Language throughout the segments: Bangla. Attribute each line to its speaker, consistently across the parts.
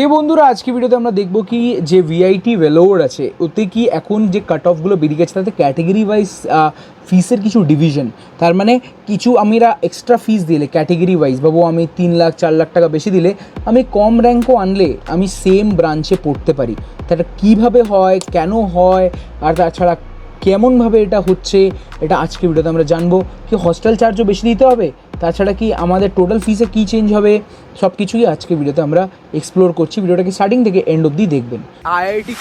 Speaker 1: এই বন্ধুরা আজকে ভিডিওতে আমরা দেখব কি যে ভিআইটি ভেলোর আছে ওতে কি এখন যে কাট অফগুলো বেরিয়ে গেছে তাতে ক্যাটেগরি ওয়াইজ ফিসের কিছু ডিভিশন, তার মানে কিছু আমরা এক্সট্রা ফিস দিলে ক্যাটেগরি ওয়াইজ বাবু আমি 3 লাখ 4 লাখ টাকা বেশি দিলে আমি কম র্যাঙ্কও আনলে আমি সেম ব্রাঞ্চে পড়তে পারি। তাটা কীভাবে হয়, কেন হয়, আর তাছাড়া কেমনভাবে এটা হচ্ছে, এটা আজকে ভিডিওতে আমরা জানবো। কি হস্টেল চার্জও বেশি দিতে হবে, তাছাড়া কি আমাদের টোটাল ফিসে কী চেঞ্জ হবে, সব কিছুই আজকে ভিডিওতে আমরা এক্সপ্লোর করছি। ভিডিওটাকে স্টার্টিং থেকে এন্ড অবধি দেখবেন। আইআইটি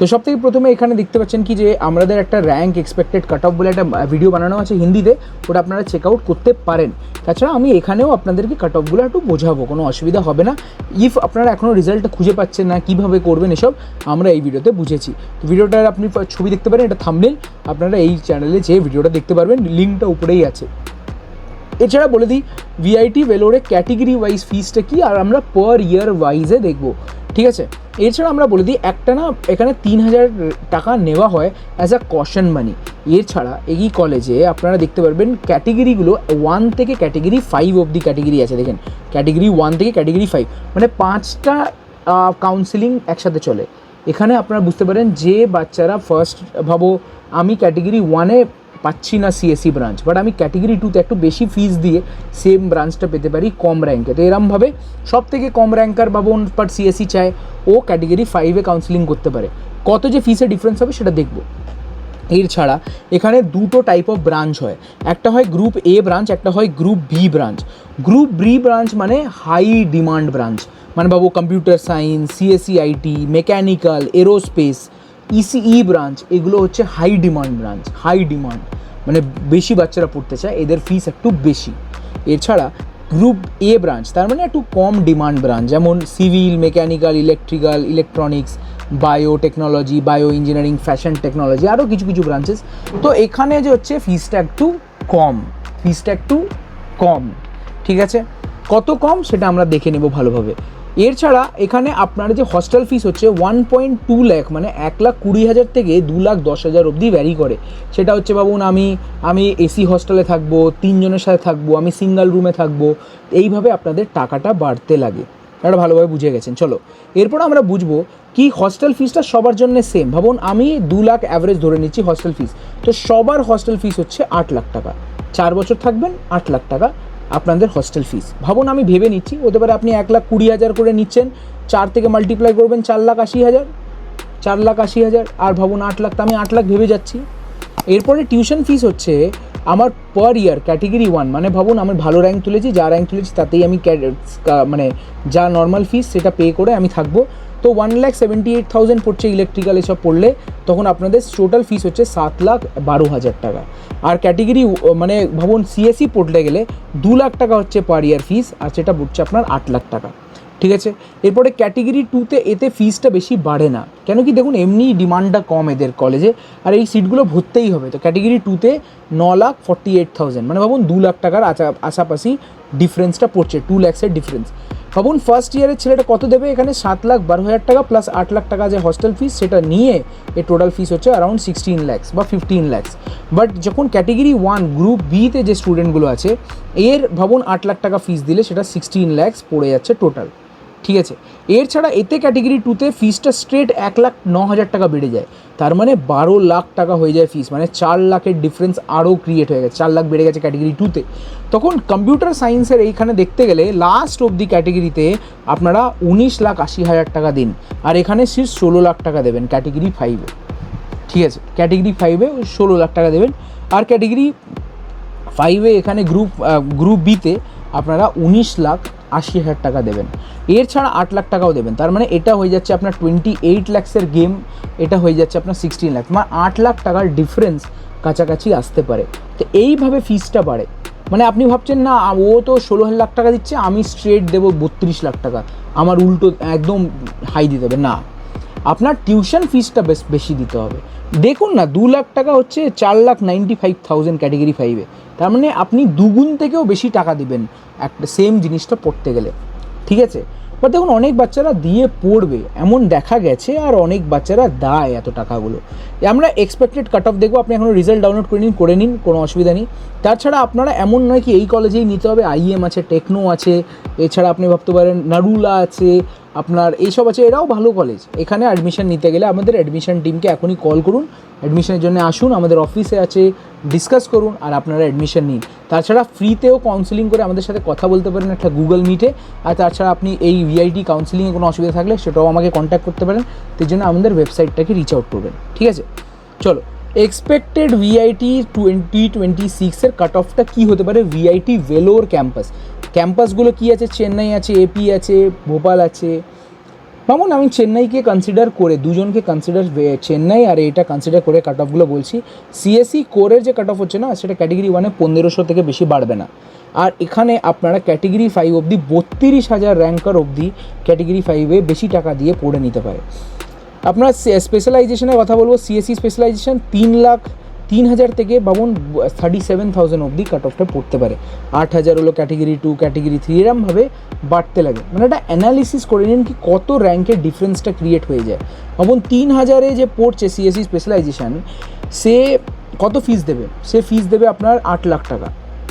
Speaker 1: তো সব থেকে প্রথমে এখানে দেখতে পাচ্ছেন কি যে আমাদের একটা র্যাঙ্ক এক্সপেক্টেড কাট অফ বলে একটা ভিডিও বানানো আছে হিন্দিতে, ওটা আপনারা চেক আউট করতে পারেন। তাছাড়া আমি এখানেও আপনাদেরকে কাট অফগুলো একটু বোঝাবো, কোনো অসুবিধা হবে না। ইফ আপনারা এখনও রেজাল্টটা খুঁজে পাচ্ছেন না কীভাবে করবেন এসব আমরা এই ভিডিওতে বুঝেছি। তো ভিডিওটার আপনি ছবি দেখতে পারেন, এটা থাম্বনেল, আপনারা এই চ্যানেলে যে ভিডিওটা দেখতে পারবেন, লিঙ্কটা উপরেই আছে। এছাড়া বলে দিই ভিআইটি ভেলোরে ক্যাটেগরি ওয়াইজ ফিসটা কি, আর আমরা পার ইয়ার ওয়াইজে দেখবো, ঠিক আছে। এছাড়া আমরা বলে দিই একটা না এখানে 3000 টাকা নেওয়া হয় অ্যাজ আ কশন মানি। এছাড়া এই কলেজে আপনারা দেখতে পারবেন ক্যাটেগরিগুলো 1 থেকে ক্যাটেগরি 5 অবধি ক্যাটেগরি আছে। দেখেন ক্যাটেগরি 1 থেকে ক্যাটেগরি 5 মানে 5টা কাউন্সিলিং একসাথে চলে। এখানে আপনারা বুঝতে পারেন যে বাচ্চারা ফার্স্ট ভাবো আমি ক্যাটেগরি 1-এ পাচ্ছি না সিএসসি ব্রাঞ্চ, বাট আমি ক্যাটেগরি 2-তে একটু বেশি ফিস দিয়ে সেম ব্রাঞ্চটা পেতে পারি কম র্যাঙ্কে। তো এরমভাবে সব থেকে কম র্যাঙ্কার বাবন বাট সিএসসি চায় ও ক্যাটেগরি 5-এ কাউন্সিলিং করতে পারে। কত যে ফিসের ডিফারেন্স হবে সেটা দেখব। এর ছাড়া এখানে দুটো টাইপ অফ ব্রাঞ্চ হয়, একটা হয় গ্রুপ এ ব্রাঞ্চ, একটা হয় group B branch. Group B branch মানে হাই ডিমান্ড ব্রাঞ্চ, মানে বাবু computer science, CSC IT, mechanical, aerospace, ECE branch, এগুলো হচ্ছে high demand branch. High demand মানে বেশি বাচ্চারা পড়তে চায়, এদের ফিস একটু বেশি। এছাড়া গ্রুপ এ ব্রাঞ্চ তার মানে একটু কম ডিমান্ড ব্রাঞ্চ, যেমন civil, mechanical, electrical, electronics, bio technology, bio engineering, fashion technology, আরও কিছু কিছু ব্রাঞ্চেস। তো এখানে যে হচ্ছে ফিসটা একটু কম, ঠিক আছে। কত কম সেটা আমরা দেখে নেব ভালোভাবে। এর ছাড়া এখানে আপনার যে হস্টেল ফিস হচ্ছে 1.2 লাখ, মানে 1,20,000 থেকে 2,10,000 অবধি ভ্যারি করে। সেটা হচ্ছে ভাবুন আমি এসি হস্টেলে থাকবো, 3 জনের সাথে থাকবো, আমি সিঙ্গেল রুমে থাকবো, এইভাবে আপনাদের টাকাটা বাড়তে লাগে। এটা ভালোভাবে বুঝে গেছেন। চলো এরপর আমরা বুঝবো কি হস্টেল ফিসটা সবার জন্য সেম। ভাবুন আমি 2 লাখ অ্যাভারেজ ধরে নিচ্ছি হস্টেল ফিস, তো সবার হস্টেল ফিস হচ্ছে 8 লাখ টাকা। 4 বছর থাকবেন, 8 লাখ টাকা আপনাদের হস্টেল ফিস। ভাবুন আমি ভেবে নিচ্ছি, হতে পারে আপনি 1,20,000 করে নিচ্ছেন, 4 থেকে মাল্টিপ্লাই করবেন 4,80,000, আর ভাবুন 8 লাখ, তো আমি 8 লাখ ভেবে যাচ্ছি। এরপরে টিউশন ফিস হচ্ছে আমার পার ইয়ার ক্যাটেগরি 1, মানে ভাবুন আমি ভালো র্যাঙ্ক তুলেছি, যা র্যাঙ্ক তুলেছি তাতেই আমি মানে যা নর্মাল ফিস সেটা পে করে আমি থাকবো। তো 1,78,000 পড়ছে ইলেকট্রিক্যাল এসব পড়লে, তখন আপনাদের টোটাল ফিস হচ্ছে 7,12,000 টাকা। আর ক্যাটেগরি মানে ভাবুন সিএসসি পড়তে গেলে 2 লাখ টাকা হচ্ছে পার ইয়ার ফিস, আর সেটা পড়ছে আপনার 8 লাখ টাকা, ঠিক আছে। এরপরে ক্যাটেগরি 2-তে এতে ফিসটা বেশি বাড়ে না, কেন কি দেখুন এমনি ডিমান্ডটা কম এদের কলেজে, আর এই সিটগুলো ভরতেই হবে। তো ক্যাটেগরি 2-তে 9,48,000, মানে ভাবুন 2 লাখ টাকার আশাপাশি ডিফারেন্সটা পড়ছে, 2 লাখসের ডিফারেন্স। ভাবুন ফার্স্ট ইয়ারের ছেলেটা কত দেবে, এখানে 7,12,000 টাকা প্লাস 8 লাখ টাকা যে হস্টেল ফিস, সেটা নিয়ে এর টোটাল ফিস হচ্ছে অ্যারাউন্ড 16 lakhs বা 15 lakhs। বাট যখন ক্যাটেগরি 1 গ্রুপ বিতে যে স্টুডেন্টগুলো আছে এর ভাবুন 8 লাখ টাকা ফিস দিলে সেটা 16 lakhs পড়ে যাচ্ছে টোটাল, ঠিক আছে। এর ছাড়া এতে ক্যাটেগরি 2-তে ফিসটা স্ট্রেট 1,09,000 টাকা বেড়ে যায়, তার মানে 12 লাখ টাকা হয়ে যায় ফিস, মানে 4 লাখের ডিফারেন্স আরও ক্রিয়েট হয়ে গেছে, 4 লাখ বেড়ে গেছে ক্যাটেগরি 2-তে। তখন কম্পিউটার সায়েন্সের এইখানে দেখতে গেলে লাস্ট অবধি ক্যাটেগরিতে আপনারা 19,80,000 টাকা দিন, আর এখানে সিট 16 লাখ টাকা দেবেন ক্যাটেগরি 5-এ, ঠিক আছে। ক্যাটেগরি 5-এ 16 লাখ টাকা দেবেন, আর ক্যাটেগরি 5-এ এখানে গ্রুপ বিতে আপনারা 19,80,000 টাকা দেবেন। এর ছাড়া 8 লাখ টাকাও দেবেন, তার মানে এটা হয়ে যাচ্ছে আপনার 28 lakhsের গেম, এটা হয়ে যাচ্ছে আপনার 16 লাখ, মানে 8 লাখ টাকার ডিফারেন্স কাছাকাছি আসতে পারে। তো এইভাবে ফিসটা বাড়ে, মানে আপনি ভাবছেন না ও তো 16 লাখ টাকা দিচ্ছে, আমি স্ট্রেট দেবো 32 লাখ টাকা, আমার উল্টো একদম হাই দিতে হবে না, আপনার টিউশন ফিসটা বেশি দিতে হবে। দেখুন না 2 লাখ টাকা হচ্ছে 4,95,000 ক্যাটেগরি 5-এ, তার মানে আপনি দুগুণ থেকেও বেশি টাকা দিবেন একটা সেম জিনিসটা পড়তে গেলে, ঠিক আছে। বাট দেখুন অনেক বাচ্চারা দিয়ে পড়বে এমন দেখা গেছে, আর অনেক বাচ্চারা দেয় এত টাকাগুলো। আমরা এক্সপেক্টেড কাট অফ দেখবো, আপনি এখনও রেজাল্ট ডাউনলোড করে নিন, কোনো অসুবিধা নেই। তাছাড়া আপনারা এমন নয় কি এই কলেজেই নিতে হবে, আইএম আছে, টেকনো আছে, এছাড়া আপনি ভাবতে পারেন নারুলা আছে, আপনার এইসব আছে, এরাও ভালো কলেজ। এখানে অ্যাডমিশন নিতে গেলে আমাদের অ্যাডমিশন টিমকে এখনই কল করুন, অ্যাডমিশনের জন্য আসুন, আমাদের অফিসে আছে, ডিসকাস করুন আর আপনারা অ্যাডমিশন নিন। তাছাড়া ফ্রিতেও কাউন্সিলিং করে আমাদের সাথে কথা বলতে পারেন একটা গুগল মিটে। আর তাছাড়া আপনি এই ভিআইটি কাউন্সিলিংয়ে কোনো অসুবিধা থাকলে সেটাও আমাকে কন্ট্যাক্ট করতে পারেন, তার জন্য আমাদের ওয়েবসাইটটাকে রিচ আউট করবেন, ঠিক আছে? চলো, এক্সপেক্টেড ভিআইটি 2026-এর কাট অফটা কী হতে পারে? ভিআইটি ভেলোর ক্যাম্পাসগুলো কী আছে? চেন্নাই আছে, এপি আছে, ভোপাল আছে। ভাবুন আমি চেন্নাইকে কনসিডার করে, দুজনকে কনসিডার, চেন্নাই আর এটা কনসিডার করে কাট অফগুলো বলছি। সিএসসি কোরের যে কাট অফ হচ্ছে না, সেটা ক্যাটেগরি 1-এ 1500 থেকে বেশি বাড়বে না। আর এখানে আপনারা ক্যাটেগরি 5 অবধি 32,000 র্যাঙ্কার অবধি ক্যাটেগরি 5-এ বেশি টাকা দিয়ে পড়ে নিতে পারে। আপনার স্পেশালাইজেশনের কথা বলবো, সিএসসি স্পেশালাইজেশন 3,00,000 থেকে ভাবুন 37,000 অবধি কাট অফটা পড়তে পারে। 8,000 হলো ক্যাটেগরি 2, ক্যাটেগরি 3, এরমভাবে বাড়তে লাগে। মানে একটা অ্যানালিসিস করে নিন কি কত র্যাঙ্কের ডিফারেন্সটা ক্রিয়েট হয়ে যায়। ভাবুন 3,000-এ যে পড়ছে সিএসসি স্পেশালাইজেশন, সে কত ফিস দেবে? সে ফিস দেবে আপনার 8 লাখ টাকা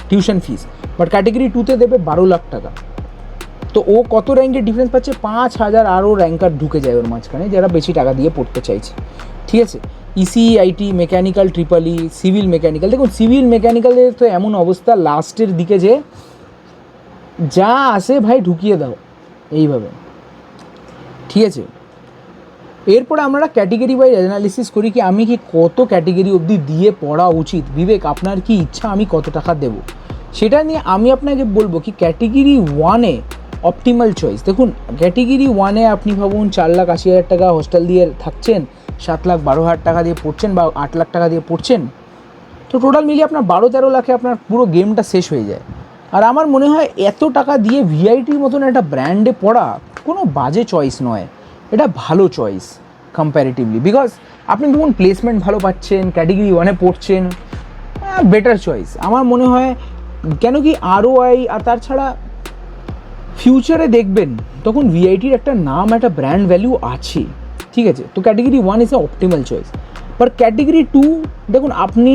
Speaker 1: টিউশন ফিস, বাট ক্যাটেগরি 2-তে দেবে 12 লাখ টাকা। তো ও কত র্যাঙ্কের ডিফারেন্স পাচ্ছে? 5,000 আরও র্যাঙ্কার ঢুকে যায় ওর মাঝখানে, যারা বেশি টাকা দিয়ে পড়তে চাইছে, ঠিক আছে? EC, IT, mechanical, triple E, civil mechanical. দেখুন সিভিল মেকানিক্যালের তো এমন অবস্থা লাস্টের দিকে যে যা আসে ভাই ঢুকিয়ে দাও এইভাবে, ঠিক আছে? এরপরে আমরা ক্যাটেগরি ওয়াইজ অ্যানালিসিস করি কি আমি কি কত ক্যাটেগরি অবধি দিয়ে পড়া উচিত। বিবেক, আপনার কি ইচ্ছা আমি কত টাকা দেবো? সেটা নিয়ে আমি আপনাকে বলবো কি ক্যাটেগরি 1-এ অপটিমাল চয়েস। দেখুন ক্যাটেগরি 1-এ আপনি ভাবুন 4,80,000 টাকা হোস্টেল দিয়ে থাকছেন, 7,12,000 টাকা দিয়ে পড়ছেন বা 8 লাখ টাকা দিয়ে পড়ছেন, তো টোটাল মিলিয়ে আপনার 12-13 লাখে আপনার পুরো গেমটা শেষ হয়ে যায়। আর আমার মনে হয় এত টাকা দিয়ে ভিআইটির মতন একটা ব্র্যান্ডে পড়া কোনো বাজে চয়েস নয়, এটা ভালো চয়েস কম্প্যারেটিভলি। বিকজ আপনি ধরুন প্লেসমেন্ট ভালো পাচ্ছেন, ক্যাটেগরি 1-এ পড়ছেন, বেটার চয়েস আমার মনে হয়। কেন কি আরওআই, আর তাছাড়া ফিউচারে দেখবেন তখন ভিআইটির একটা নাম, একটা ব্র্যান্ড ভ্যালু আছে, ঠিক আছে? তো category 1 is a optimal choice. But category 2 দেখুন আপনি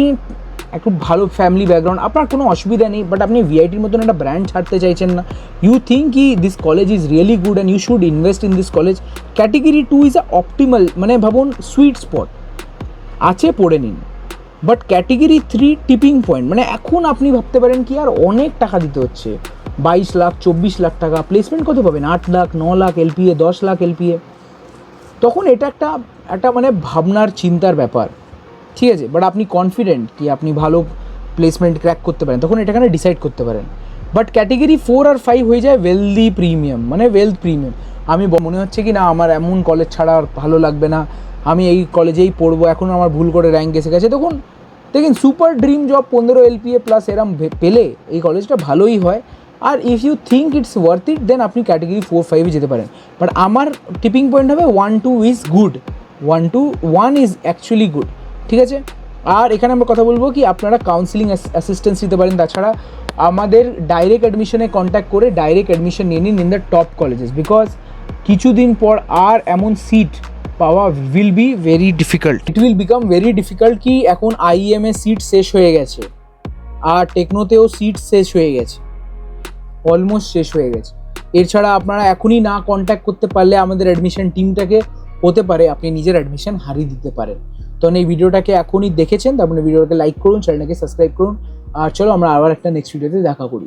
Speaker 1: একটু ভালো ফ্যামিলি ব্যাকগ্রাউন্ড, আপনার কোনো অসুবিধা নেই, বাট আপনি ভিআইটির মতন একটা ব্র্যান্ড ছাড়তে চাইছেন না, ইউ থিঙ্ক কি this college is really good and you should invest in this college, category 2 is a optimal, মানে ভাবুন সুইট স্পট আছে, পড়ে নিন। বাট ক্যাটেগরি 3 টিপিং পয়েন্ট, মানে এখন আপনি ভাবতে পারেন কি আর অনেক টাকা দিতে হচ্ছে, 22 লাখ 24 লাখ টাকা, প্লেসমেন্ট কত পাবেন? 8 লাখ 9 লাখ এলপিএ, 10 লাখ এলপিএ। তখন এটা একটা মানে ভাবনার চিন্তার ব্যাপার, ঠিক আছে? বাট আপনি কনফিডেন্ট কি আপনি ভালো প্লেসমেন্ট ক্র্যাক করতে পারেন, তখন এটাখানে ডিসাইড করতে পারেন। বাট ক্যাটেগরি 4 আর 5 হয়ে যায় ওয়েলদি প্রিমিয়াম, মানে ওয়েলথ প্রিমিয়াম। আমি মনে হচ্ছে কি না আমার এমন কলেজ ছাড়া আর ভালো লাগবে না, আমি এই কলেজেই পড়বো, এখন আমার ভুল করে র্যাঙ্ক এসে গেছে। দেখুন super dream job 15 LPA plus এরম পেলে এই কলেজটা ভালোই হয়। আর if you think it's worth it, then আপনি ক্যাটেগরি 4-5-এ যেতে পারেন। বাট আমার টিপিং পয়েন্ট হবে 1-2 is good, 1 is actually good, ঠিক আছে? আর এখানে আমরা কথা বলবো কি আপনারা কাউন্সিলিং অ্যাসিস্ট্যান্স নিতে পারেন। তাছাড়া আমাদের ডাইরেক্ট অ্যাডমিশনে কন্ট্যাক্ট করে ডাইরেক্ট অ্যাডমিশন নিয়ে নিন in the top colleges, because কিছুদিন পর আর এমন সিট পাওয়া will be very difficult, it will become very difficult. কি এখন আইএমএ সিট শেষ হয়ে গেছে, আর টেকনোতেও সিট শেষ হয়ে গেছে, অলমোস্ট শেষ হয়ে গেছে। এছাড়া আপনারা এখনই না কন্ট্যাক্ট করতে পারলে আমাদের অ্যাডমিশন টিমটাকে হতে পারে আপনি নিজের অ্যাডমিশন হারিয়ে দিতে পারেন। তো এই ভিডিওটাকে এখনই দেখেছেন, তারপরে ভিডিওটাকে লাইক করুন, চ্যানেলটাকে সাবস্ক্রাইব করুন, আর চলো আমরা আবার একটা নেক্সট ভিডিওতে দেখা করি।